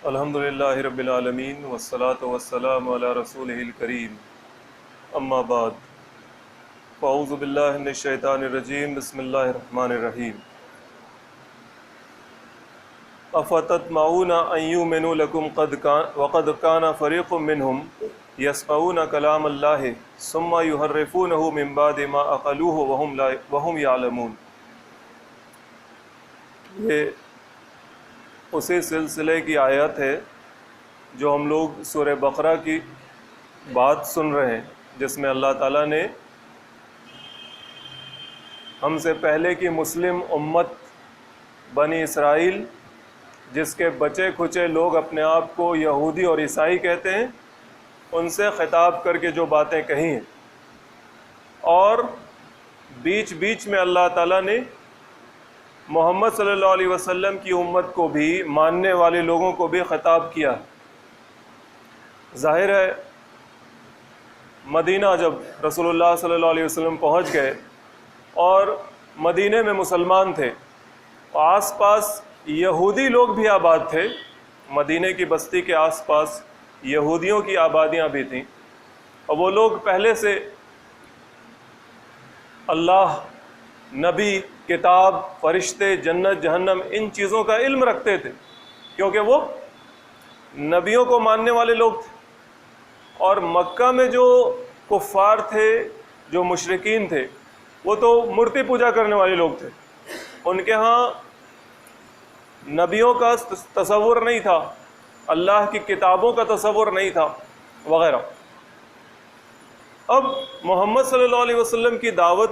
الحمد للہ رب العالمین والصلاة والسلام علی رسولہ الکریم، اما بعد فاعوذ باللہ من الشیطان الرجیم، بسم اللہ الرحمن الرحیم۔ افتطمعون ان یؤمنوا لکم وقد کان فریق منہم یسمعون کلام اللہ ثم یحرفونہ من بعد ما عقلوہ وہم یعلمون۔ یہ اسی سلسلے کی آیت ہے جو ہم لوگ سورہ بقرہ کی بات سن رہے ہیں، جس میں اللہ تعالیٰ نے ہم سے پہلے کی مسلم امت بنی اسرائیل، جس کے بچے کھچے لوگ اپنے آپ کو یہودی اور عیسائی کہتے ہیں، ان سے خطاب کر کے جو باتیں کہی ہیں، اور بیچ بیچ میں اللہ تعالیٰ نے محمد صلی اللہ علیہ وسلم کی امت کو بھی، ماننے والے لوگوں کو بھی خطاب کیا۔ ظاہر ہے مدینہ جب رسول اللہ صلی اللہ علیہ وسلم پہنچ گئے اور مدینے میں مسلمان تھے، آس پاس یہودی لوگ بھی آباد تھے، مدینے کی بستی کے آس پاس یہودیوں کی آبادیاں بھی تھیں، اور وہ لوگ پہلے سے اللہ، نبی، کتاب، فرشتے، جنت، جہنم، ان چیزوں کا علم رکھتے تھے، کیونکہ وہ نبیوں کو ماننے والے لوگ تھے۔ اور مکہ میں جو کفار تھے، جو مشرکین تھے، وہ تو مورتی پوجا کرنے والے لوگ تھے، ان کے ہاں نبیوں کا تصور نہیں تھا، اللہ کی کتابوں کا تصور نہیں تھا وغیرہ۔ اب محمد صلی اللہ علیہ وسلم کی دعوت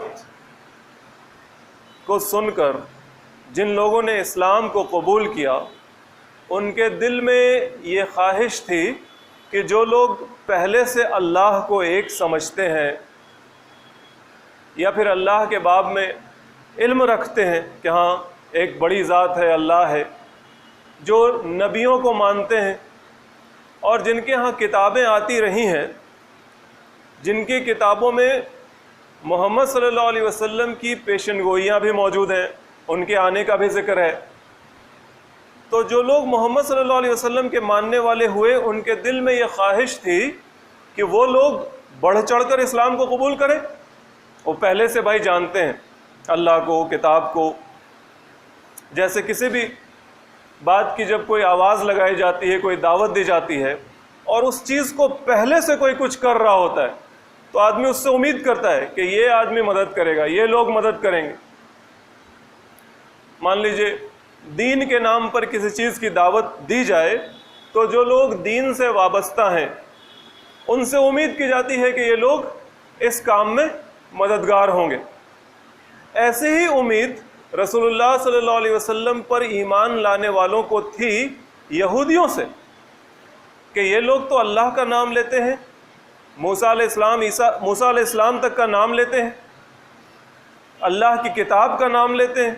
کو سن کر جن لوگوں نے اسلام کو قبول کیا، ان کے دل میں یہ خواہش تھی کہ جو لوگ پہلے سے اللہ کو ایک سمجھتے ہیں، یا پھر اللہ کے باب میں علم رکھتے ہیں کہ ہاں ایک بڑی ذات ہے، اللہ ہے، جو نبیوں کو مانتے ہیں اور جن کے ہاں کتابیں آتی رہی ہیں، جن کی کتابوں میں محمد صلی اللہ علیہ وسلم کی پیشن گوئیاں بھی موجود ہیں، ان کے آنے کا بھی ذکر ہے، تو جو لوگ محمد صلی اللہ علیہ وسلم کے ماننے والے ہوئے، ان کے دل میں یہ خواہش تھی کہ وہ لوگ بڑھ چڑھ کر اسلام کو قبول کریں۔ وہ پہلے سے بھائی جانتے ہیں اللہ کو، کتاب کو، جیسے کسی بھی بات کی جب کوئی آواز لگائی جاتی ہے، کوئی دعوت دی جاتی ہے، اور اس چیز کو پہلے سے کوئی کچھ کر رہا ہوتا ہے، تو آدمی اس سے امید کرتا ہے کہ یہ آدمی مدد کرے گا، یہ لوگ مدد کریں گے۔ مان لیجئے دین کے نام پر کسی چیز کی دعوت دی جائے، تو جو لوگ دین سے وابستہ ہیں، ان سے امید کی جاتی ہے کہ یہ لوگ اس کام میں مددگار ہوں گے۔ ایسی ہی امید رسول اللہ صلی اللہ علیہ وسلم پر ایمان لانے والوں کو تھی یہودیوں سے، کہ یہ لوگ تو اللہ کا نام لیتے ہیں، موسیٰ علیہ السلام تک کا نام لیتے ہیں، اللہ کی کتاب کا نام لیتے ہیں،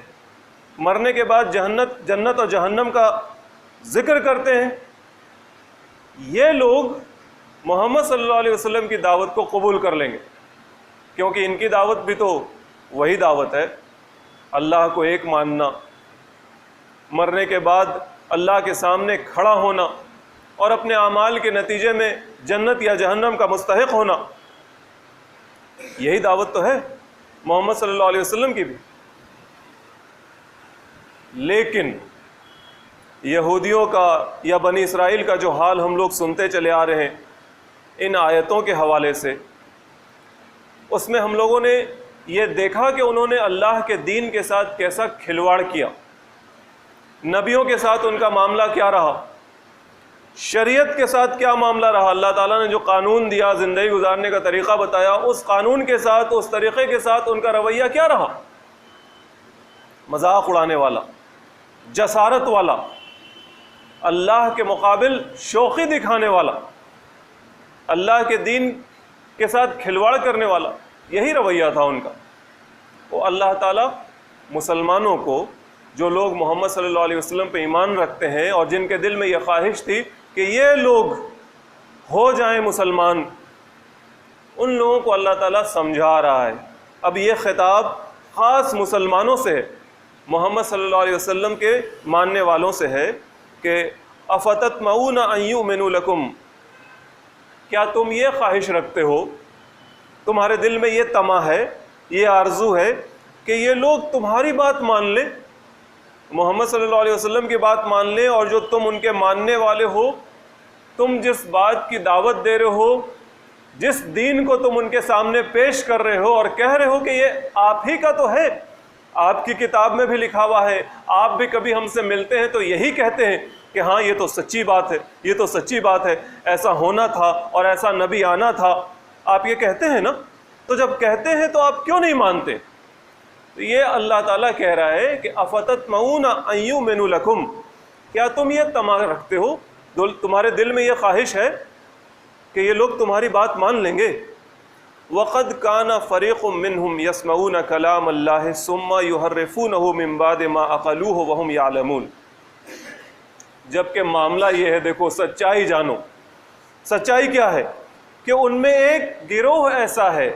مرنے کے بعد جنت اور جہنم کا ذکر کرتے ہیں، یہ لوگ محمد صلی اللہ علیہ وسلم کی دعوت کو قبول کر لیں گے، کیونکہ ان کی دعوت بھی تو وہی دعوت ہے، اللہ کو ایک ماننا، مرنے کے بعد اللہ کے سامنے کھڑا ہونا اور اپنے اعمال کے نتیجے میں جنت یا جہنم کا مستحق ہونا، یہی دعوت تو ہے محمد صلی اللہ علیہ وسلم کی بھی۔ لیکن یہودیوں کا یا بنی اسرائیل کا جو حال ہم لوگ سنتے چلے آ رہے ہیں ان آیتوں کے حوالے سے، اس میں ہم لوگوں نے یہ دیکھا کہ انہوں نے اللہ کے دین کے ساتھ کیسا کھلواڑ کیا، نبیوں کے ساتھ ان کا معاملہ کیا رہا، شریعت کے ساتھ کیا معاملہ رہا، اللہ تعالیٰ نے جو قانون دیا، زندگی گزارنے کا طریقہ بتایا، اس قانون کے ساتھ، اس طریقے کے ساتھ ان کا رویہ کیا رہا، مذاق اڑانے والا، جسارت والا، اللہ کے مقابل شوخی دکھانے والا، اللہ کے دین کے ساتھ کھلواڑ کرنے والا، یہی رویہ تھا ان کا۔ وہ اللہ تعالیٰ مسلمانوں کو، جو لوگ محمد صلی اللہ علیہ وسلم پہ ایمان رکھتے ہیں اور جن کے دل میں یہ خواہش تھی کہ یہ لوگ ہو جائیں مسلمان، ان لوگوں کو اللہ تعالیٰ سمجھا رہا ہے۔ اب یہ خطاب خاص مسلمانوں سے ہے، محمد صلی اللہ علیہ وسلم کے ماننے والوں سے ہے کہ افتطمعون ان یؤمنوا لکم، کیا تم یہ خواہش رکھتے ہو، تمہارے دل میں یہ طمع ہے، یہ آرزو ہے کہ یہ لوگ تمہاری بات مان لیں، محمد صلی اللہ علیہ وسلم کی بات مان لیں، اور جو تم ان کے ماننے والے ہو، تم جس بات کی دعوت دے رہے ہو، جس دین کو تم ان کے سامنے پیش کر رہے ہو اور کہہ رہے ہو کہ یہ آپ ہی کا تو ہے، آپ کی کتاب میں بھی لکھا ہوا ہے، آپ بھی کبھی ہم سے ملتے ہیں تو یہی کہتے ہیں کہ ہاں یہ تو سچی بات ہے، یہ تو سچی بات ہے، ایسا ہونا تھا اور ایسا نبی آنا تھا، آپ یہ کہتے ہیں نا، تو جب کہتے ہیں تو آپ کیوں نہیں مانتے؟ تو یہ اللہ تعالیٰ کہہ رہا ہے کہ افتطمعون ان یؤمنوا لکم، کیا تم یہ طمع رکھتے ہو، تمہارے دل میں یہ خواہش ہے کہ یہ لوگ تمہاری بات مان لیں گے؟ وَقَدْ كَانَ فَرِيقٌ مِّنْهُمْ يَسْمَعُونَ كَلَامَ اللَّهِ ثُمَّ يُحَرِّفُونَهُ مِن بَعْدِ مَا عَقَلُوهُ وَهُمْ يَعْلَمُونَ، جبکہ معاملہ یہ ہے، دیکھو سچائی جانو، سچائی کیا ہے کہ ان میں ایک گروہ ایسا ہے،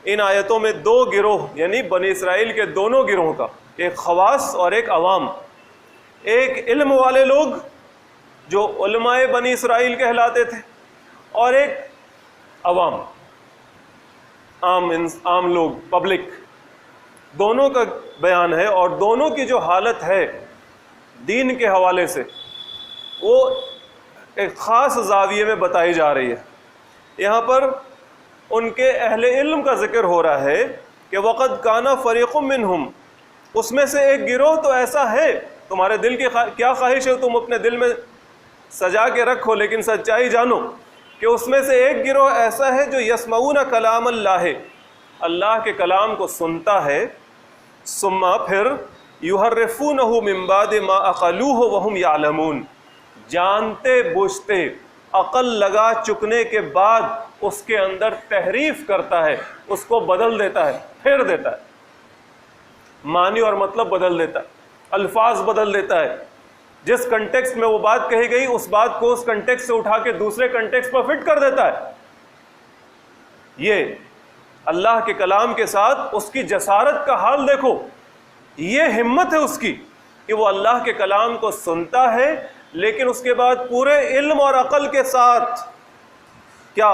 ان آیتوں میں دو گروہ یعنی بنی اسرائیل کے دونوں گروہوں کا، ایک خواص اور ایک عوام، ایک علم والے لوگ جو علماء بنی اسرائیل کہلاتے تھے، اور ایک عوام، عام لوگ، پبلک، دونوں کا بیان ہے، اور دونوں کی جو حالت ہے دین کے حوالے سے وہ ایک خاص زاویے میں بتائی جا رہی ہے۔ یہاں پر ان کے اہل علم کا ذکر ہو رہا ہے کہ وقد کانا فریق منہم، اس میں سے ایک گروہ تو ایسا ہے، تمہارے دل کی کیا خواہش ہے تم اپنے دل میں سجا کے رکھو، لیکن سچائی جانو کہ اس میں سے ایک گروہ ایسا ہے جو یسمعون کلام اللہ، اللہ کے کلام کو سنتا ہے، ثم پھر یحرفونہ من بعد ما عقلوہ وہم یعلمون، جانتے بوجھتے عقل لگا چکنے کے بعد اس کے اندر تحریف کرتا ہے، اس کو بدل دیتا ہے، پھیر دیتا ہے، معنی اور مطلب بدل دیتا ہے، الفاظ بدل دیتا ہے، جس کنٹیکسٹ میں وہ بات کہی گئی اس بات کو اس کنٹیکسٹ سے اٹھا کے دوسرے کنٹیکسٹ پر فٹ کر دیتا ہے۔ یہ اللہ کے کلام کے ساتھ اس کی جسارت کا حال دیکھو، یہ ہمت ہے اس کی کہ وہ اللہ کے کلام کو سنتا ہے، لیکن اس کے بعد پورے علم اور عقل کے ساتھ، کیا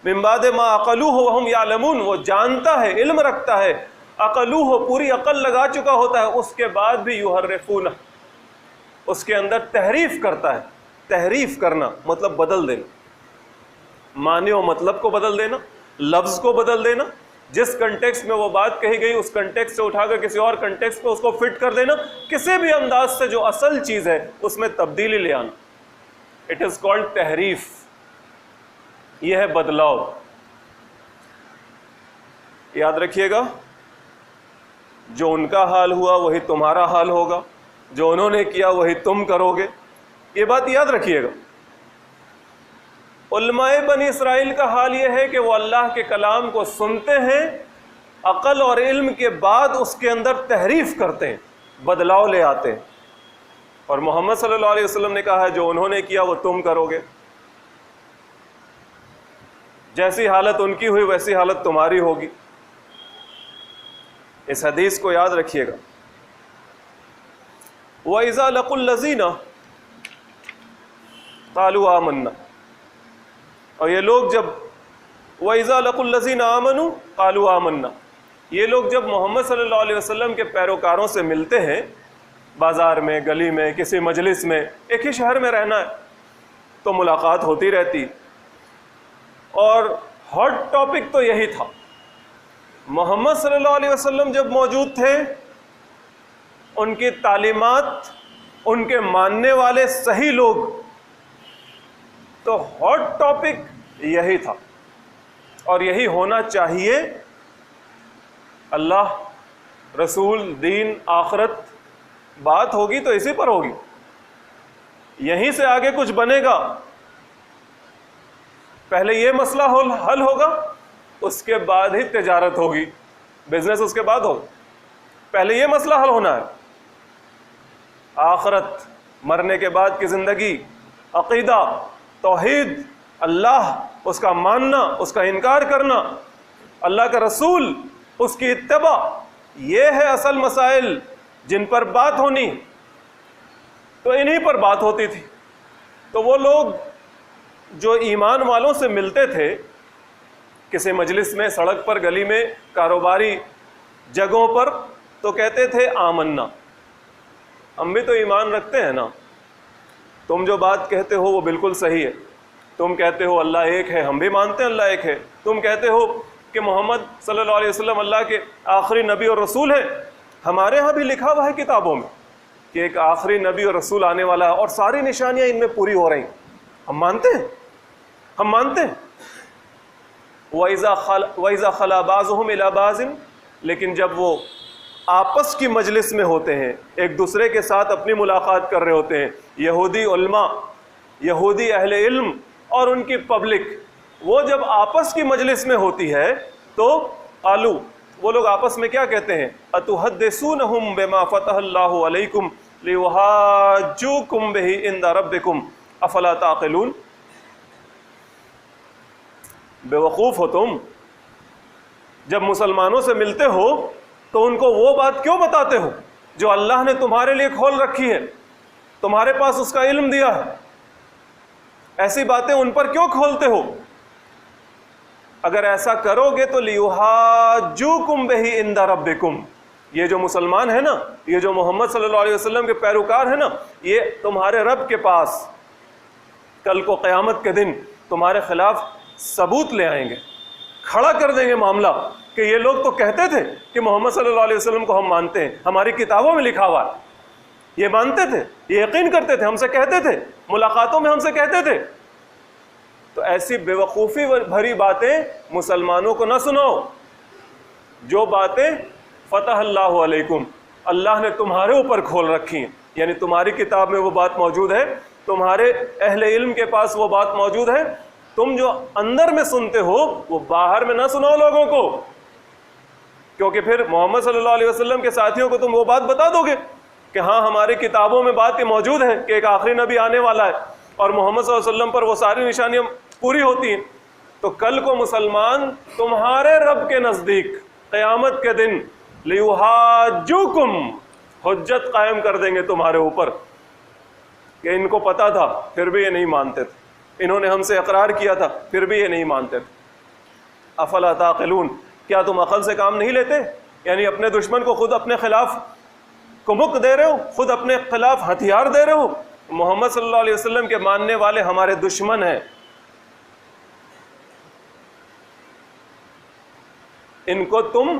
من بعد ما عقلوہ وہم یعلمون، وہ جانتا ہے، علم رکھتا ہے، عقلوہ پوری عقل لگا چکا ہوتا ہے، اس کے بعد بھی یحرفونہ، اس کے اندر تحریف کرتا ہے۔ تحریف کرنا مطلب بدل دینا، معنی و مطلب کو بدل دینا، لفظ کو بدل دینا، جس کنٹیکسٹ میں وہ بات کہی گئی اس کنٹیکسٹ سے اٹھا کر کسی اور کنٹیکسٹ پہ اس کو فٹ کر دینا، کسی بھی انداز سے جو اصل چیز ہے اس میں تبدیلی لے آنا، اٹ از کالڈ تحریف، یہ ہے بدلاؤ۔ یاد رکھیے گا، جو ان کا حال ہوا وہی تمہارا حال ہوگا، جو انہوں نے کیا وہی تم کرو گے، یہ بات یاد رکھیے گا۔ علماء بنی اسرائیل کا حال یہ ہے کہ وہ اللہ کے کلام کو سنتے ہیں، عقل اور علم کے بعد اس کے اندر تحریف کرتے ہیں، بدلاؤ لے آتے ہیں، اور محمد صلی اللہ علیہ وسلم نے کہا ہے جو انہوں نے کیا وہ تم کرو گے، جیسی حالت ان کی ہوئی ویسی حالت تمہاری ہوگی۔ اس حدیث کو یاد رکھیے گا۔ وَإِذَا لَقُوا الَّذِينَ قَالُوا آمَنَّا، اور یہ لوگ جب وَإِذَا لَقُوا الَّذِينَ آمَنُوا قَالُوا آمَنَّا، یہ لوگ جب محمد صلی اللہ علیہ وسلم کے پیروکاروں سے ملتے ہیں، بازار میں، گلی میں، کسی مجلس میں، ایک ہی شہر میں رہنا ہے تو ملاقات ہوتی رہتی، اور ہاٹ ٹاپک تو یہی تھا۔ محمد صلی اللہ علیہ وسلم جب موجود تھے، ان کی تعلیمات، ان کے ماننے والے صحیح لوگ، تو ہاٹ ٹاپک یہی تھا، اور یہی ہونا چاہیے۔ اللہ، رسول، دین، آخرت، بات ہوگی تو اسی پر ہوگی، یہیں سے آگے کچھ بنے گا۔ پہلے یہ مسئلہ حل ہوگا، اس کے بعد ہی تجارت ہوگی، بزنس اس کے بعد ہوگا۔ پہلے یہ مسئلہ حل ہونا ہے، آخرت، مرنے کے بعد کی زندگی، عقیدہ، توحید، اللہ، اس کا ماننا، اس کا انکار کرنا، اللہ کا رسول، اس کی اتباع، یہ ہے اصل مسائل جن پر بات ہونی۔ تو انہی پر بات ہوتی تھی، تو وہ لوگ جو ایمان والوں سے ملتے تھے کسی مجلس میں، سڑک پر، گلی میں، کاروباری جگہوں پر، تو کہتے تھے آمنا، ہم بھی تو ایمان رکھتے ہیں نا، تم جو بات کہتے ہو وہ بالکل صحیح ہے، تم کہتے ہو اللہ ایک ہے، ہم بھی مانتے ہیں اللہ ایک ہے، تم کہتے ہو کہ محمد صلی اللہ علیہ وسلم اللہ کے آخری نبی اور رسول ہیں، ہمارے ہاں بھی لکھا ہوا ہے کتابوں میں کہ ایک آخری نبی اور رسول آنے والا ہے اور ساری نشانیاں ان میں پوری ہو رہی ہیں، ہم مانتے ہیں، ہم مانتے ہیں۔ وَإِذَا خَلَا بَعْضُهُمْ إِلَىٰ بَعْضٍ، لیکن جب وہ آپس کی مجلس میں ہوتے ہیں، ایک دوسرے کے ساتھ اپنی ملاقات کر رہے ہوتے ہیں، یہودی علماء، یہودی اہل علم اور ان کی پبلک، وہ جب آپس کی مجلس میں ہوتی ہے تو قالو، وہ لوگ آپس میں کیا کہتے ہیں، أَتُحَدِّثُونَهُمْ بِمَا فَتَحَ اللَّهُ عَلَيْكُمْ لِيُحَاجُّوكُمْ بِهِ عِندَ رَبِّكُمْ أَفَلَا تَعْقِلُونَ۔ بے وقوف ہو تم، جب مسلمانوں سے ملتے ہو تو ان کو وہ بات کیوں بتاتے ہو جو اللہ نے تمہارے لیے کھول رکھی ہے، تمہارے پاس اس کا علم دیا ہے، ایسی باتیں ان پر کیوں کھولتے ہو؟ اگر ایسا کرو گے تو لِيُحَاجُّوكُمْ بِهِ عِندَ رَبِّكُمْ، یہ جو مسلمان ہے نا، یہ جو محمد صلی اللہ علیہ وسلم کے پیروکار ہیں نا، یہ تمہارے رب کے پاس کل کو قیامت کے دن تمہارے خلاف ثبوت لے آئیں گے، کھڑا کر دیں گے معاملہ کہ یہ لوگ تو کہتے تھے کہ محمد صلی اللہ علیہ وسلم کو ہم مانتے ہیں، ہماری کتابوں میں لکھا ہوا ہے، یہ مانتے تھے، یہ یقین کرتے تھے، ہم سے کہتے تھے، ملاقاتوں میں ہم سے کہتے تھے۔ تو ایسی بے وقوفی بھری باتیں مسلمانوں کو نہ سناؤ، جو باتیں فتح اللہ علیکم، اللہ نے تمہارے اوپر کھول رکھی ہیں، یعنی تمہاری کتاب میں وہ بات موجود ہے، تمہارے اہل علم کے پاس وہ بات موجود ہے، تم جو اندر میں سنتے ہو وہ باہر میں نہ سناؤ لوگوں کو، کیونکہ پھر محمد صلی اللہ علیہ وسلم کے ساتھیوں کو تم وہ بات بتا دو گے کہ ہاں ہماری کتابوں میں بات یہ موجود ہے کہ ایک آخری نبی آنے والا ہے اور محمد صلی اللہ علیہ وسلم پر وہ ساری نشانیاں پوری ہوتی ہیں، تو کل کو مسلمان تمہارے رب کے نزدیک قیامت کے دن لِيُحَاجُّوكُمْ، حجت قائم کر دیں گے تمہارے اوپر کہ ان کو پتا تھا پھر بھی یہ نہیں مانتے تھے، انہوں نے ہم سے اقرار کیا تھا پھر بھی یہ نہیں مانتے تھے۔ افلا تعقلون، کیا تم عقل سے کام نہیں لیتے؟ یعنی اپنے دشمن کو خود اپنے خلاف کمک دے رہے ہو، خود اپنے خلاف ہتھیار دے رہے ہو۔ محمد صلی اللہ علیہ وسلم کے ماننے والے ہمارے دشمن ہیں، ان کو تم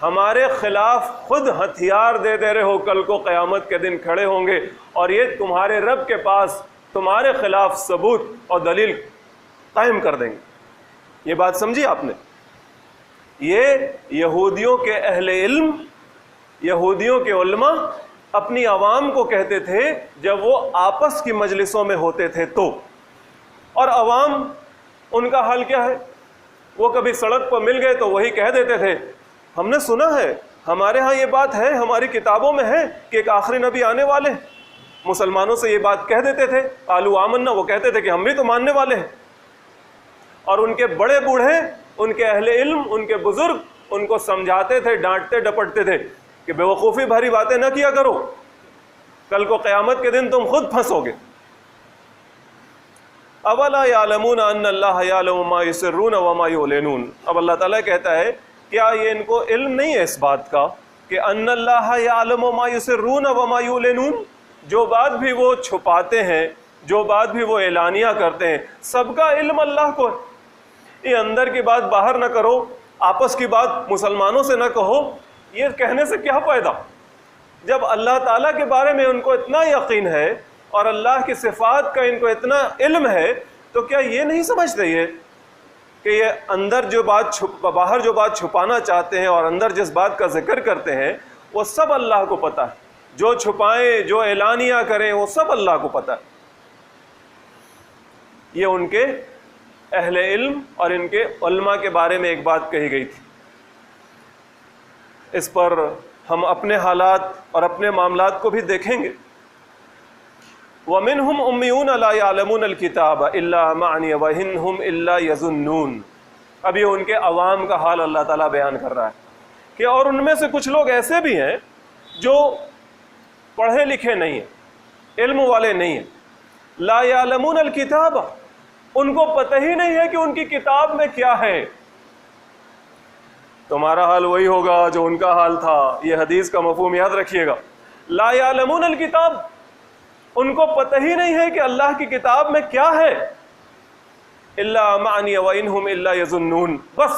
ہمارے خلاف خود ہتھیار دے رہے ہو، کل کو قیامت کے دن کھڑے ہوں گے اور یہ تمہارے رب کے پاس تمہارے خلاف ثبوت اور دلیل قائم کر دیں گے۔ یہ بات سمجھی آپ نے؟ یہ یہودیوں کے اہل علم، یہودیوں کے علماء اپنی عوام کو کہتے تھے جب وہ آپس کی مجلسوں میں ہوتے تھے تو، اور عوام ان کا حال کیا ہے؟ وہ کبھی سڑک پر مل گئے تو وہی کہہ دیتے تھے ہم نے سنا ہے، ہمارے ہاں یہ بات ہے، ہماری کتابوں میں ہے کہ ایک آخری نبی آنے والے ہیں۔ مسلمانوں سے یہ بات کہہ دیتے تھے، قالوا آمنا، وہ کہتے تھے کہ ہم بھی تو ماننے والے ہیں، اور ان کے بڑے بوڑھے، ان کے اہل علم، ان کے بزرگ ان کو سمجھاتے تھے، ڈانٹتے ڈپٹتے تھے کہ بے وقوفی بھری باتیں نہ کیا کرو، کل کو قیامت کے دن تم خود پھنسو گے۔ اولا یعلمون ان اللہ یعلم ما یسرون وما یعلنون، اب اللہ تعالیٰ کہتا ہے کیا یہ ان کو علم نہیں ہے اس بات کا کہ ان اللہ یعلم ما یسرون وما یعلنون، جو بات بھی وہ چھپاتے ہیں، جو بات بھی وہ اعلانیہ کرتے ہیں، سب کا علم اللہ کو ہے۔ یہ اندر کی بات باہر نہ کرو، آپس کی بات مسلمانوں سے نہ کہو، یہ کہنے سے کیا فائدہ جب اللہ تعالیٰ کے بارے میں ان کو اتنا یقین ہے اور اللہ کی صفات کا ان کو اتنا علم ہے، تو کیا یہ نہیں سمجھتے یہ کہ یہ اندر جو بات باہر جو بات چھپانا چاہتے ہیں اور اندر جس بات کا ذکر کرتے ہیں وہ سب اللہ کو پتہ ہے، جو چھپائیں، جو اعلانیہ کریں، وہ سب اللہ کو پتہ ہے۔ یہ ان کے اہل علم اور ان کے علماء کے بارے میں ایک بات کہی گئی تھی۔ اس پر ہم اپنے حالات اور اپنے معاملات کو بھی دیکھیں گے۔ وَمِنْهُمْ أُمِّيُّونَ لَا يَعْلَمُونَ الْكِتَابَ إِلَّا أَمَانِيَ وَإِنْ هُمْ إِلَّا يَظُنُّونَ۔ اب یہ ان کے عوام کا حال اللہ تعالیٰ بیان کر رہا ہے کہ اور ان میں سے کچھ لوگ ایسے بھی ہیں جو پڑھے لکھے نہیں ہیں، علم والے نہیں ہیں، لا یعلمون الکتاب، ان کو پتہ ہی نہیں ہے کہ ان کی کتاب میں کیا ہے۔ تمہارا حال وہی ہوگا جو ان کا حال تھا، یہ حدیث کا مفہوم یاد رکھیے گا۔ لا یعلمون الکتاب، ان کو پتہ ہی نہیں ہے کہ اللہ کی کتاب میں کیا ہے۔ الا معنی وانہم الا یظنون، بس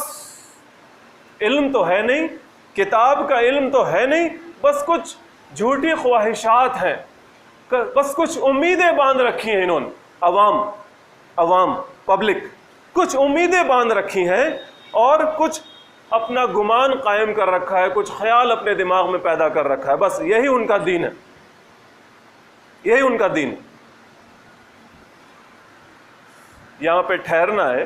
علم تو ہے نہیں، کتاب کا علم تو ہے نہیں، بس کچھ جھوٹی خواہشات ہیں، بس کچھ امیدیں باندھ رکھی ہیں انہوں نے، عوام پبلک کچھ امیدیں باندھ رکھی ہیں اور کچھ اپنا گمان قائم کر رکھا ہے، کچھ خیال اپنے دماغ میں پیدا کر رکھا ہے، بس یہی ان کا دین ہے، یہی ان کا دین۔ یہاں پہ ٹھہرنا ہے،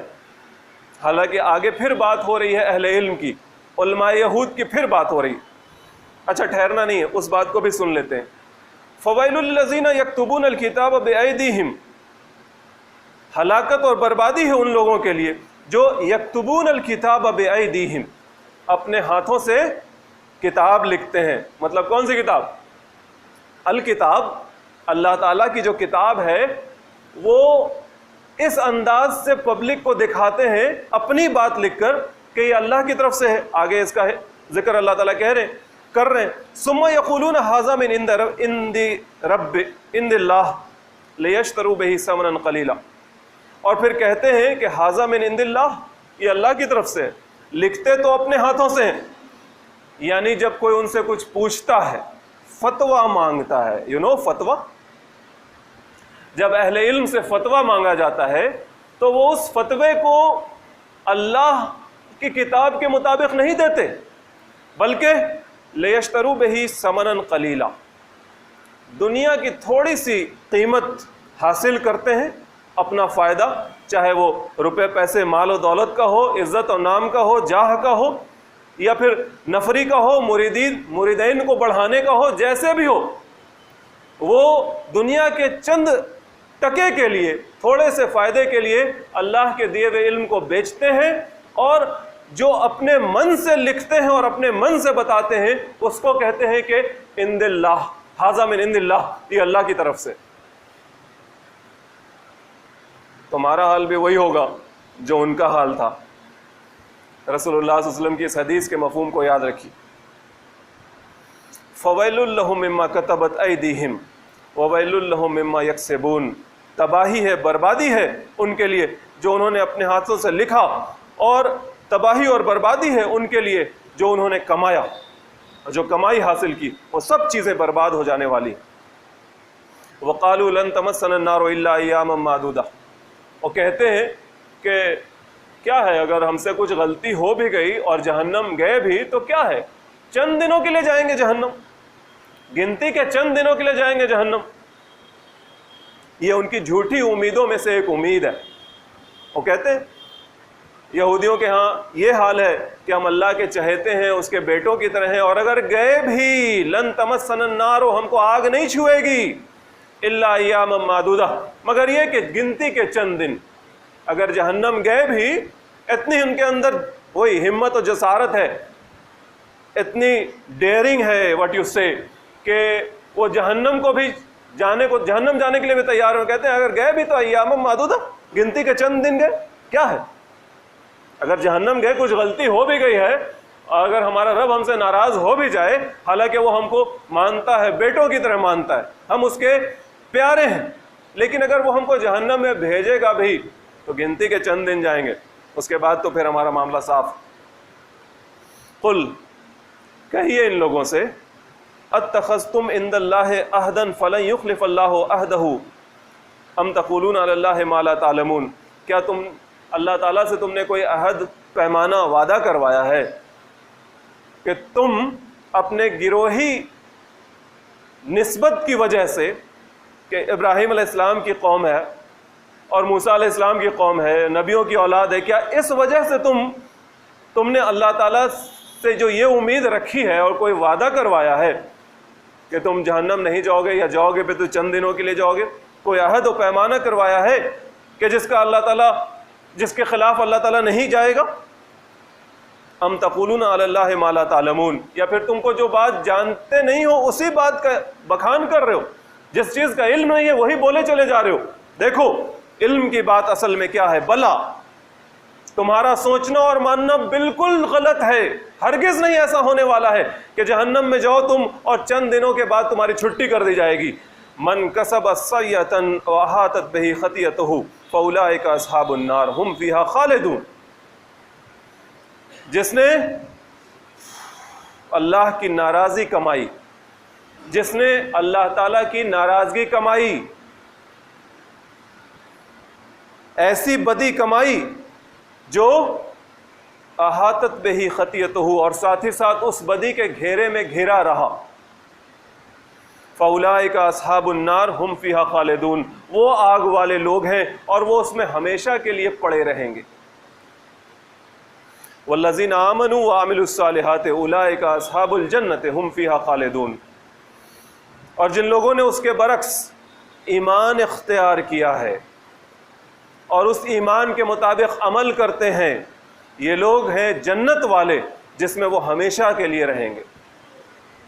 حالانکہ آگے پھر بات ہو رہی ہے اہل علم کی، علماء یہود کی پھر بات ہو رہی ہے۔ اچھا ٹھہرنا نہیں ہے، اس بات کو بھی سن لیتے ہیں۔ فویل للذین یکتبون الکتاب بایدیہم، ہلاکت اور بربادی ہے ان لوگوں کے لیے جو یکتبون الکتاب بایدیہم، اپنے ہاتھوں سے کتاب لکھتے ہیں۔ مطلب کون سی کتاب؟ الکتاب، اللہ تعالیٰ کی جو کتاب ہے، وہ اس انداز سے پبلک کو دکھاتے ہیں اپنی بات لکھ کر کہ یہ اللہ کی طرف سے ہے۔ آگے اس کا ذکر اللہ تعالیٰ کر رہے ہیں، ثم یقولون ھذا من عند اللہ لیشتروا بہ ثمنا قلیلا، اور پھر کہتے ہیں کہ ھذا من عند اللہ، یہ اللہ کی طرف سے ہے۔ لکھتے تو اپنے ہاتھوں سے ہیں، یعنی جب کوئی ان سے کچھ پوچھتا ہے، فتویٰ مانگتا ہے، فتویٰ، جب اہل علم سے فتویٰ مانگا جاتا ہے تو وہ اس فتوے کو اللہ کی کتاب کے مطابق نہیں دیتے، بلکہ لیشتروا بہ ثمنا قلیلا، دنیا کی تھوڑی سی قیمت حاصل کرتے ہیں، اپنا فائدہ، چاہے وہ روپے پیسے مال و دولت کا ہو، عزت و نام کا ہو، جاہ کا ہو، یا پھر نفری کا ہو، مریدین کو بڑھانے کا ہو، جیسے بھی ہو، وہ دنیا کے چند ٹکے کے لیے، تھوڑے سے فائدے کے لیے اللہ کے دیے ہوئے علم کو بیچتے ہیں، اور جو اپنے من سے لکھتے ہیں اور اپنے من سے بتاتے ہیں اس کو کہتے ہیں کہ عند اللہ، ھذا من عند اللہ، یہ اللہ کی طرف سے۔ تمہارا حال بھی وہی ہوگا جو ان کا حال تھا۔ رسول اللہ صلی اللہ علیہ وسلم کی اس حدیث کے مفہوم کو یاد رکھیے۔ فویل لہم مما کتبت ایدیہم وویل لہم مما یکسبون، تباہی ہے، بربادی ہے ان کے لیے جو انہوں نے اپنے ہاتھوں سے لکھا، اور تباہی اور بربادی ہے ان کے لیے جو انہوں نے کمایا، جو کمائی حاصل کی، وہ سب چیزیں برباد ہو جانے والی۔ وقالوا لن تمسنا النار الا ایاما معدودہ، وہ کہتے ہیں کہ کیا ہے اگر ہم سے کچھ غلطی ہو بھی گئی اور جہنم گئے بھی تو کیا ہے، چند دنوں کے لیے جائیں گے جہنم، گنتی کے چند دنوں کے لیے جائیں گے جہنم۔ یہ ان کی جھوٹی امیدوں میں سے ایک امید ہے۔ وہ کہتے ہیں یہودیوں کے ہاں یہ حال ہے کہ ہم اللہ کے چہیتے ہیں، اس کے بیٹوں کی طرح ہیں، اور اگر گئے بھی لن تمسنا النار، ہم کو آگ نہیں چھوئے گی، الا ایاما معدودہ، مگر یہ کہ گنتی کے چند دن۔ اگر جہنم گئے بھی، اتنی ان کے اندر وہی ہمت و جسارت ہے، اتنی ڈیئرنگ ہے واٹ یو سے، کہ وہ جہنم جانے کے لیے بھی تیار ہو، کہتے ہیں اگر گئے بھی تو ایام معدودہ، گنتی کے چند دن گئے، کیا ہے؟ اگر جہنم گئے، کچھ غلطی ہو بھی گئی ہے، اور اگر ہمارا رب ہم سے ناراض ہو بھی جائے، حالانکہ وہ ہم کو مانتا ہے، بیٹوں کی طرح مانتا ہے، ہم اس کے پیارے ہیں، لیکن اگر وہ ہم کو جہنم میں بھیجے گا بھی تو گنتی کے چند دن جائیں گے، اس کے بعد تو پھر ہمارا معاملہ صاف۔ قل، کہیے ان لوگوں سے، اتخذتم عند اللہ عہدا فلن یخلف اللہ عہدہ ام تقولون علی اللہ ما لا تعلمون، کیا تم اللہ تعالیٰ سے تم نے کوئی عہد، پیمانہ، وعدہ کروایا ہے کہ تم اپنے گروہی نسبت کی وجہ سے، کہ ابراہیم علیہ السلام کی قوم ہے اور موسیٰ علیہ السلام کی قوم ہے، نبیوں کی اولاد ہے، کیا اس وجہ سے تم نے اللہ تعالیٰ سے جو یہ امید رکھی ہے اور کوئی وعدہ کروایا ہے کہ تم جہنم نہیں جاؤ گے، یا جاؤ گے پہ تو چند دنوں کے لیے جاؤ گے، کوئی عہد و پیمانہ کروایا ہے کہ جس کے خلاف اللہ تعالیٰ نہیں جائے گا؟ ام تقولون علی اللہ ما لا تعلمون، یا پھر تم کو جو بات جانتے نہیں ہو اسی بات کا بخان کر رہے ہو، جس چیز کا علم نہیں ہے وہی بولے چلے جا رہے ہو، دیکھو علم کی بات اصل میں کیا ہے، بلا تمہارا سوچنا اور ماننا بالکل غلط ہے، ہرگز نہیں ایسا ہونے والا ہے کہ جہنم میں جاؤ تم اور چند دنوں کے بعد تمہاری چھٹی کر دی جائے گی۔ من کسب سیئۃ واحاطت بہ خطیئتہ فاولئک اصحاب النار ھم فیہا خالدون۔ جس نے اللہ کی ناراضی کمائی، جس نے اللہ تعالیٰ کی ناراضگی کمائی، ایسی بدی کمائی جو احاطت بہ خطیئتہ اور ساتھ ہی ساتھ اس بدی کے گھیرے میں گھرا رہا، فاولئک اصحاب النار ھم فیہا خالدون، وہ آگ والے لوگ ہیں اور وہ اس میں ہمیشہ کے لیے پڑے رہیں گے۔ والذین آمنوا وعملوا الصالحات اولئک اصحاب الجنۃ ھم فیہا خالدون۔ اور جن لوگوں نے اس کے برعکس ایمان اختیار کیا ہے اور اس ایمان کے مطابق عمل کرتے ہیں، یہ لوگ ہیں جنت والے جس میں وہ ہمیشہ کے لیے رہیں گے۔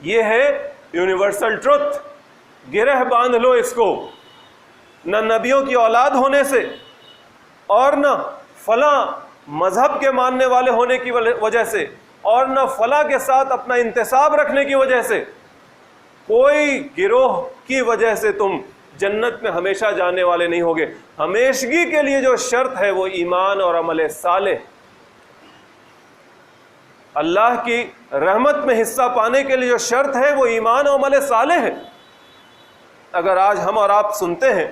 یہ ہے یونیورسل ٹروتھ، گرہ باندھ لو اس کو، نہ نبیوں کی اولاد ہونے سے اور نہ فلاں مذہب کے ماننے والے ہونے کی وجہ سے اور نہ فلاں کے ساتھ اپنا انتساب رکھنے کی وجہ سے، کوئی گروہ کی وجہ سے تم جنت میں ہمیشہ جانے والے نہیں ہوگے۔ ہمیشگی کے لیے جو شرط ہے وہ ایمان اور عمل صالح، اللہ کی رحمت میں حصہ پانے کے لیے جو شرط ہے وہ ایمان اور عمل صالح ہے۔ اگر آج ہم اور آپ سنتے ہیں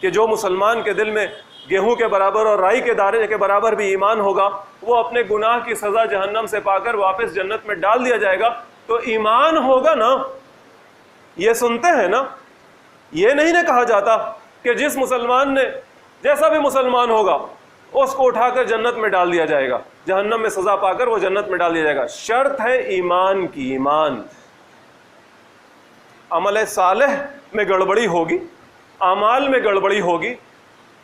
کہ جو مسلمان کے دل میں گیہوں کے برابر اور رائی کے دانے کے برابر بھی ایمان ہوگا، وہ اپنے گناہ کی سزا جہنم سے پا کر واپس جنت میں ڈال دیا جائے گا، تو ایمان ہوگا نا، یہ سنتے ہیں نا۔ یہ نہیں نہ کہا جاتا کہ جس مسلمان نے جیسا بھی مسلمان ہوگا اس کو اٹھا کر جنت میں ڈال دیا جائے گا، جہنم میں سزا پا کر وہ جنت میں ڈال دیا جائے گا۔ شرط ہے ایمان کی، ایمان۔ عمل صالح میں گڑبڑی ہوگی، اعمال میں گڑبڑی ہوگی،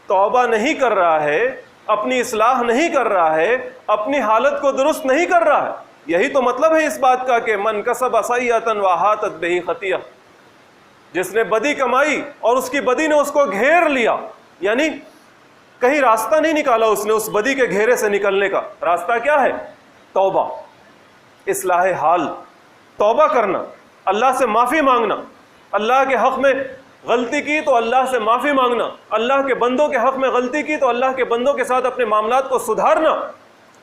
توبہ نہیں کر رہا ہے، اپنی اصلاح نہیں کر رہا ہے، اپنی حالت کو درست نہیں کر رہا ہے۔ یہی تو مطلب ہے اس بات کا کہ من کسب سیئۃ واحاطت بہ خطیئہ، جس نے بدی کمائی اور اس کی بدی نے اس کو گھیر لیا، یعنی کہیں راستہ نہیں نکالا اس نے اس بدی کے گھیرے سے نکلنے کا۔ راستہ کیا ہے؟ توبہ، اصلاح حال، توبہ کرنا، اللہ سے معافی مانگنا، اللہ کے حق میں غلطی کی تو اللہ سے معافی مانگنا، اللہ کے بندوں کے حق میں غلطی کی تو اللہ کے بندوں کے ساتھ اپنے معاملات کو سدھارنا۔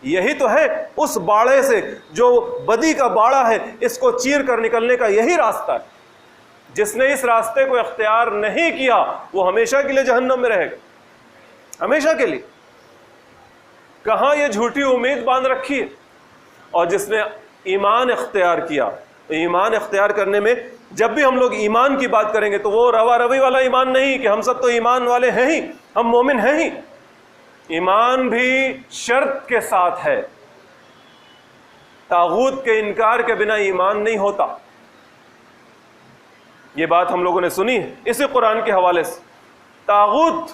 یہی تو ہے اس باڑے سے جو بدی کا باڑا ہے، اس کو چیر کر نکلنے کا یہی راستہ ہے۔ جس نے اس راستے کو اختیار نہیں کیا وہ ہمیشہ کے لیے جہنم میں رہے گا، ہمیشہ کے لیے۔ کہاں یہ جھوٹی امید باندھ رکھی ہے۔ اور جس نے ایمان اختیار کیا، ایمان اختیار کرنے میں جب بھی ہم لوگ ایمان کی بات کریں گے تو وہ روا روی والا ایمان نہیں کہ ہم سب تو ایمان والے ہیں ہی، ہم مومن ہیں ہی۔ ایمان بھی شرط کے ساتھ ہے، طاغوت کے انکار کے بنا ایمان نہیں ہوتا۔ یہ بات ہم لوگوں نے سنی ہے اسی قرآن کے حوالے سے۔ طاغوت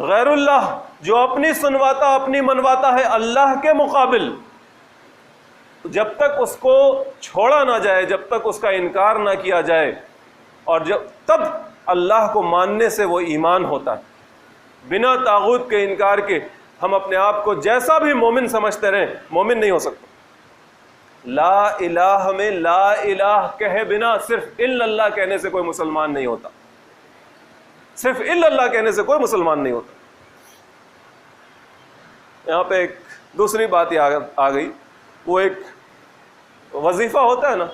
غیر اللہ جو اپنی سنواتا اپنی منواتا ہے اللہ کے مقابل، جب تک اس کو چھوڑا نہ جائے، جب تک اس کا انکار نہ کیا جائے، اور تب اللہ کو ماننے سے وہ ایمان ہوتا ہے۔ بنا طاغوت کے انکار کے ہم اپنے آپ کو جیسا بھی مومن سمجھتے رہیں، مومن نہیں ہو سکتا۔ لا الہ میں لا الہ کہے بنا صرف الا اللہ کہنے سے کوئی مسلمان نہیں ہوتا، صرف الا اللہ کہنے سے کوئی مسلمان نہیں ہوتا۔ یہاں پہ ایک دوسری بات آ گئی، وہ ایک وظیفہ ہوتا ہے نا،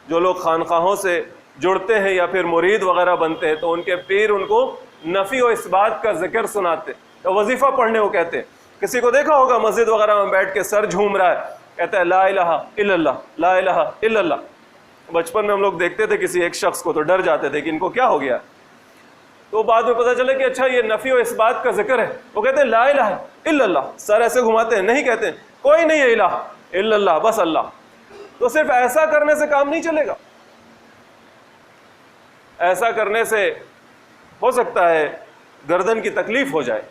جو لوگ خانقاہوں سے جڑتے ہیں یا پھر مرید وغیرہ بنتے ہیں تو ان کے پیر ان کو نفی و اثبات کا ذکر سناتے، تو وظیفہ پڑھنے کو کہتے ہیں۔ کسی کو دیکھا ہوگا مسجد وغیرہ میں بیٹھ کے سر جھوم رہا ہے، کہتا ہے لا الہ الا اللہ، لا الہ الا اللہ۔ بچپن میں ہم لوگ دیکھتے تھے کسی ایک شخص کو تو ڈر جاتے تھے کہ ان کو کیا ہو گیا، تو بعد میں پتہ چلے کہ اچھا یہ نفی و اثبات کا ذکر ہے۔ وہ کہتے ہیں لا الہ الا اللہ، سر ایسے گھماتے ہیں، نہیں کہتے ہیں کوئی نہیں ہے الہ الا اللہ، بس اللہ۔ تو صرف ایسا کرنے سے کام نہیں چلے گا، ایسا کرنے سے ہو سکتا ہے گردن کی تکلیف ہو جائے،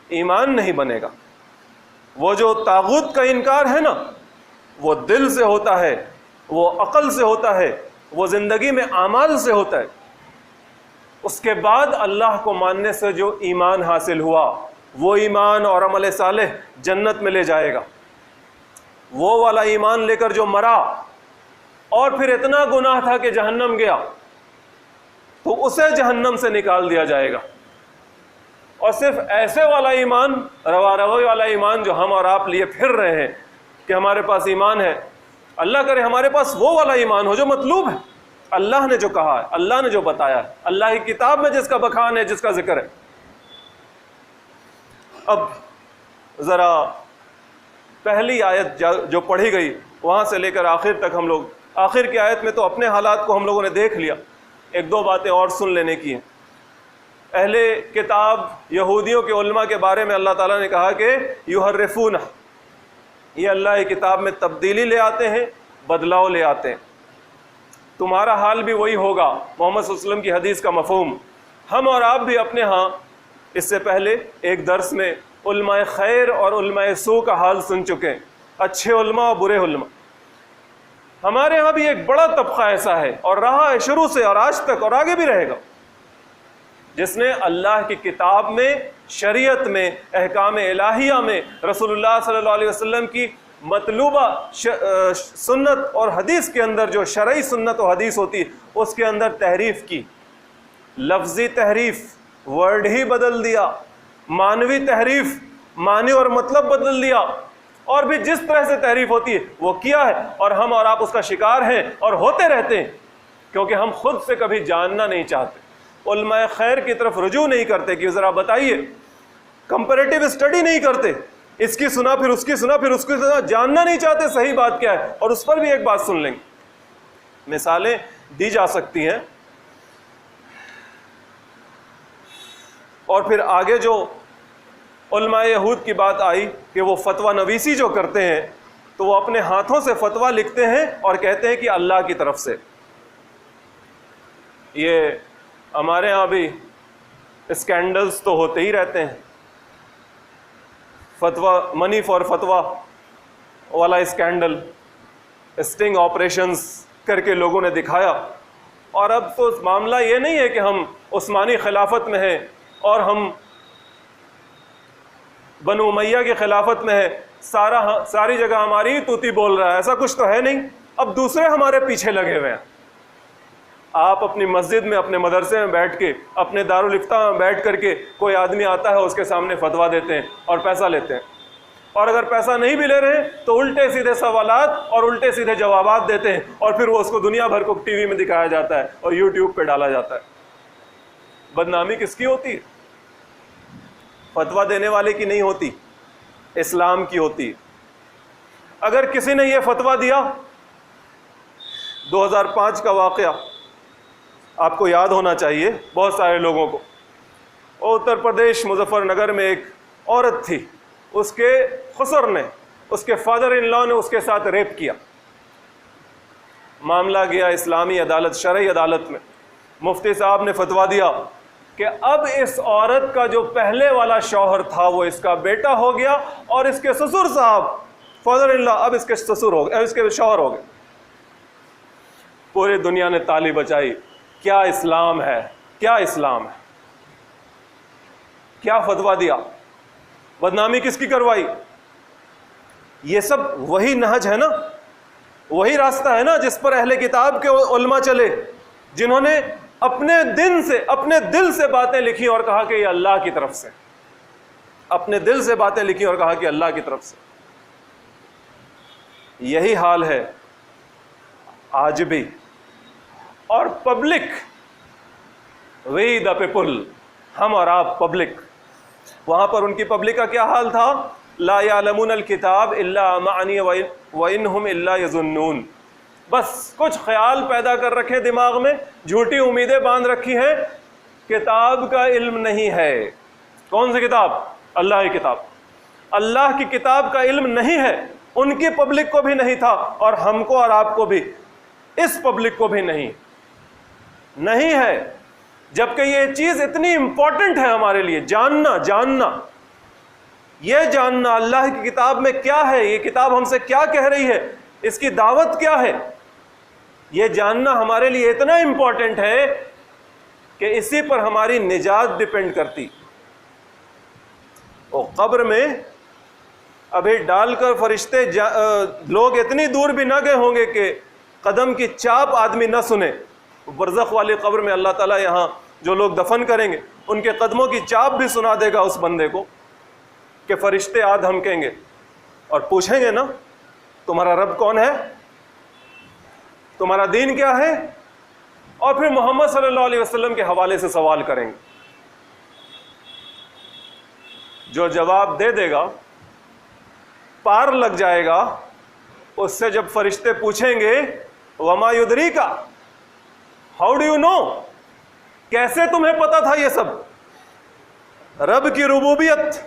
ایمان نہیں بنے گا۔ وہ جو طاغوت کا انکار ہے نا، وہ دل سے ہوتا ہے، وہ عقل سے ہوتا ہے، وہ زندگی میں اعمال سے ہوتا ہے۔ اس کے بعد اللہ کو ماننے سے جو ایمان حاصل ہوا وہ ایمان اور عمل صالح جنت میں لے جائے گا. وہ والا ایمان لے کر جو مرا اور پھر اتنا گناہ تھا کہ جہنم گیا تو اسے جہنم سے نکال دیا جائے گا. اور صرف ایسے والا ایمان، روا روی والا ایمان جو ہم اور آپ لیے پھر رہے ہیں کہ ہمارے پاس ایمان ہے، اللہ کرے ہمارے پاس وہ والا ایمان ہو جو مطلوب ہے، اللہ نے جو کہا ہے، اللہ نے جو بتایا ہے، اللہ کی کتاب میں جس کا بخان ہے، جس کا ذکر ہے. اب ذرا پہلی آیت جو پڑھی گئی وہاں سے لے کر آخر تک ہم لوگ، آخر کی آیت میں تو اپنے حالات کو ہم لوگوں نے دیکھ لیا، ایک دو باتیں اور سن لینے کی ہیں. اہل کتاب یہودیوں کے علماء کے بارے میں اللہ تعالیٰ نے کہا کہ یحرفون، یہ اللہ کی کتاب میں تبدیلی لے آتے ہیں، بدلاؤ لے آتے ہیں. تمہارا حال بھی وہی ہوگا، محمد صلی اللہ علیہ وسلم کی حدیث کا مفہوم. ہم اور آپ بھی اپنے ہاں اس سے پہلے ایک درس میں علماء خیر اور علماء سوء کا حال سن چکے ہیں، اچھے علماء اور برے علماء. ہمارے ہاں بھی ایک بڑا طبقہ ایسا ہے اور رہا ہے شروع سے اور آج تک اور آگے بھی رہے گا، جس نے اللہ کی کتاب میں، شریعت میں، احکام الہیہ میں، رسول اللہ صلی اللہ علیہ وسلم کی مطلوبہ سنت اور حدیث کے اندر جو شرعی سنت و حدیث ہوتی ہے اس کے اندر تحریف کی، لفظی تحریف، ورڈ ہی بدل دیا، معنوی تحریف، معنی اور مطلب بدل دیا، اور بھی جس طرح سے تحریف ہوتی ہے وہ کیا ہے، اور ہم اور آپ اس کا شکار ہیں اور ہوتے رہتے ہیں، کیونکہ ہم خود سے کبھی جاننا نہیں چاہتے، علماء خیر کی طرف رجوع نہیں کرتے کہ ذرا بتائیے، کمپیریٹیو اسٹڈی نہیں کرتے، اس کی سنا پھر اس کی سنا پھر اس کی سنا، جاننا نہیں چاہتے صحیح بات کیا ہے. اور اس پر بھی ایک بات سن لیں گے، مثالیں دی جا سکتی ہیں. اور پھر آگے جو علماء یہود کی بات آئی کہ وہ فتویٰ نویسی جو کرتے ہیں تو وہ اپنے ہاتھوں سے فتویٰ لکھتے ہیں اور کہتے ہیں کہ اللہ کی طرف سے. یہ ہمارے ہاں بھی اسکینڈلز تو ہوتے ہی رہتے ہیں، فتویٰ، منی فار فتویٰ والا اسکینڈل، اسٹنگ آپریشنز کر کے لوگوں نے دکھایا. اور اب تو معاملہ یہ نہیں ہے کہ ہم عثمانی خلافت میں ہیں اور ہم بنو امیہ کی خلافت میں ہیں، ساری جگہ ہماری توتی بول رہا ہے، ایسا کچھ تو ہے نہیں. اب دوسرے ہمارے پیچھے لگے ہوئے ہیں. آپ اپنی مسجد میں، اپنے مدرسے میں بیٹھ کے، اپنے دارالافتاء میں بیٹھ کر کے کوئی آدمی آتا ہے، اس کے سامنے فتویٰ دیتے ہیں اور پیسہ لیتے ہیں، اور اگر پیسہ نہیں بھی لے رہے ہیں تو الٹے سیدھے سوالات اور الٹے سیدھے جوابات دیتے ہیں، اور پھر وہ اس کو دنیا بھر کو ٹی وی میں دکھایا جاتا ہے اور یوٹیوب پہ ڈالا جاتا ہے. بدنامی کس کی ہوتی ہے؟ فتویٰ دینے والے کی نہیں ہوتی، اسلام کی ہوتی ہے. اگر کسی نے یہ فتویٰ دیا، 2005 کا واقعہ آپ کو یاد ہونا چاہیے بہت سارے لوگوں کو. اتر پردیش مظفر نگر میں ایک عورت تھی، اس کے خسر نے، اس کے فادر ان لا نے اس کے ساتھ ریپ کیا. معاملہ گیا اسلامی عدالت، شرعی عدالت میں. مفتی صاحب نے فتویٰ دیا کہ اب اس عورت کا جو پہلے والا شوہر تھا وہ اس کا بیٹا ہو گیا، اور اس کے سسر صاحب، فادر ان لا، اب اس کے سسر ہو گئے، اس کے شوہر ہو گئے. پوری دنیا نے تالی بجائی. کیا اسلام ہے، کیا اسلام ہے، کیا فتویٰ دیا، بدنامی کس کی کروائی. یہ سب وہی نہج ہے نا، وہی راستہ ہے نا جس پر اہل کتاب کے علماء چلے، جنہوں نے اپنے دل سے باتیں لکھی اور کہا کہ یہ اللہ کی طرف سے، اپنے دل سے باتیں لکھی اور کہا کہ اللہ کی طرف سے. یہی حال ہے آج بھی. اور پبلک، وی دا پیپل، ہم اور آپ پبلک. وہاں پر ان کی پبلک کا کیا حال تھا؟ لا یعلمون الکتاب الا معنی وانہم الا یظنون. بس کچھ خیال پیدا کر رکھے دماغ میں، جھوٹی امیدیں باندھ رکھی ہیں، کتاب کا علم نہیں ہے. کون سی کتاب؟ اللہ کی کتاب. اللہ کی کتاب کا علم نہیں ہے. ان کی پبلک کو بھی نہیں تھا، اور ہم کو اور آپ کو بھی، اس پبلک کو بھی نہیں ہے. جبکہ یہ چیز اتنی امپورٹنٹ ہے ہمارے لیے، جاننا یہ جاننا اللہ کی کتاب میں کیا ہے، یہ کتاب ہم سے کیا کہہ رہی ہے، اس کی دعوت کیا ہے، یہ جاننا ہمارے لیے اتنا امپورٹنٹ ہے کہ اسی پر ہماری نجات ڈپینڈ کرتی. اور قبر میں ابھی ڈال کر فرشتے لوگ اتنی دور بھی نہ گئے ہوں گے کہ قدم کی چاپ آدمی نہ سنے. برزخ والی قبر میں اللہ تعالیٰ یہاں جو لوگ دفن کریں گے ان کے قدموں کی چاپ بھی سنا دے گا اس بندے کو کہ فرشتے آ دھمکیں گے اور پوچھیں گے نا تمہارا رب کون ہے, تمہارا دین کیا ہے, اور پھر محمد صلی اللہ علیہ وسلم کے حوالے سے سوال کریں گے. جو جواب دے دے گا پار لگ جائے گا. اس سے جب فرشتے پوچھیں گے وما یدریکا, ہاؤ ڈو یو نو, کیسے تمہیں پتا تھا یہ سب, رب کی ربوبیت,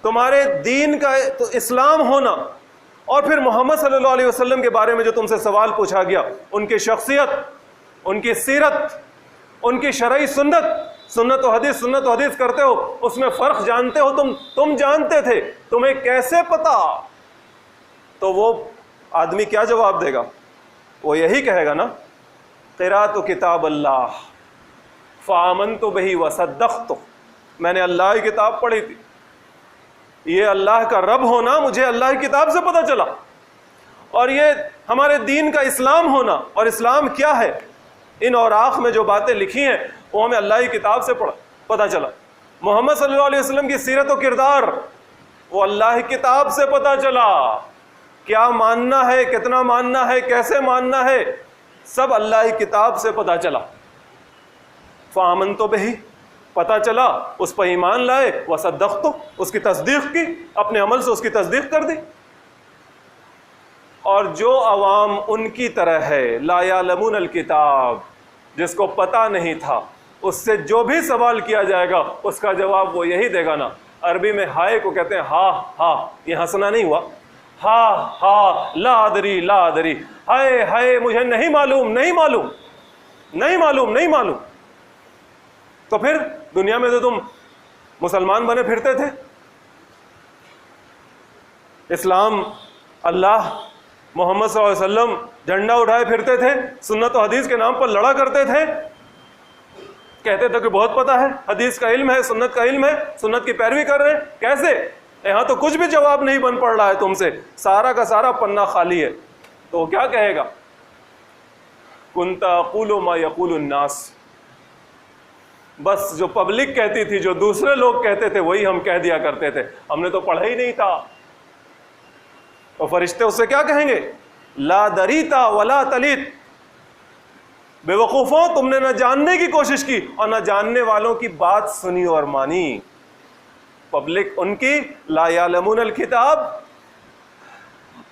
تمہارے دین کا تو اسلام ہونا, اور پھر محمد صلی اللہ علیہ وسلم کے بارے میں جو تم سے سوال پوچھا گیا, ان کی شخصیت, ان کی سیرت, ان کی شرعی سنت, سنت و حدیث کرتے ہو, اس میں فرق جانتے ہو تم جانتے تھے, تمہیں کیسے پتا؟ تو وہ آدمی کیا جواب دے گا؟ وہ یہی کہے گا نا قرأت کتاب اللہ فآمنت بہ وصدقت, میں نے اللہ کی کتاب پڑھی تھی, یہ اللہ کا رب ہونا مجھے اللہ کی کتاب سے پتہ چلا, اور یہ ہمارے دین کا اسلام ہونا, اور اسلام کیا ہے ان اوراق میں جو باتیں لکھی ہیں وہ ہمیں اللہ کی کتاب سے پتہ چلا. محمد صلی اللہ علیہ وسلم کی سیرت و کردار وہ اللہ کی کتاب سے پتہ چلا. کیا ماننا ہے, کتنا ماننا ہے, کیسے ماننا ہے, سب اللہ کی کتاب سے پتہ چلا. فآمنت بہ, پتہ چلا, اس پر ایمان لائے, وصدقت, اس کی تصدیق کی, اپنے عمل سے اس کی تصدیق کر دی. اور جو عوام ان کی طرح ہے لا یعلمون الکتاب, جس کو پتہ نہیں تھا, اس سے جو بھی سوال کیا جائے گا اس کا جواب وہ یہی دے گا نا. عربی میں ہائے کو کہتے ہیں ہا ہا, یہ ہنسنا نہیں ہوا, ہا ہا, لا ادری لا ادری, ہائے ہائے مجھے نہیں معلوم نہیں معلوم نہیں معلوم نہیں معلوم. تو پھر دنیا میں تو تم مسلمان بنے پھرتے تھے, اسلام, اللہ, محمد صلی اللہ علیہ وسلم جھنڈا اٹھائے پھرتے تھے, سنت و حدیث کے نام پر لڑا کرتے تھے, کہتے تھے کہ بہت پتہ ہے, حدیث کا علم ہے, سنت کا علم ہے, سنت کی پیروی کر رہے ہیں. کیسے؟ یہاں تو کچھ بھی جواب نہیں بن پڑ رہا ہے تم سے, سارا کا سارا پنہ خالی ہے. تو وہ کیا کہے گا؟ کنت اقول ما یقول الناس, بس جو پبلک کہتی تھی, جو دوسرے لوگ کہتے تھے وہی ہم کہہ دیا کرتے تھے, ہم نے تو پڑھا ہی نہیں تھا. اور فرشتے اس سے کیا کہیں گے؟ لا دریتا ولا تلیت, بے وقوفوں تم نے نہ جاننے کی کوشش کی اور نہ جاننے والوں کی بات سنی اور مانی. پبلک ان کی لا یعلمون الکتاب,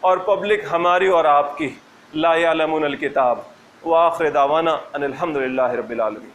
اور پبلک ہماری اور آپ کی لا یعلمون الکتاب. وآخر دعوانا ان الحمد للہ رب العالمین.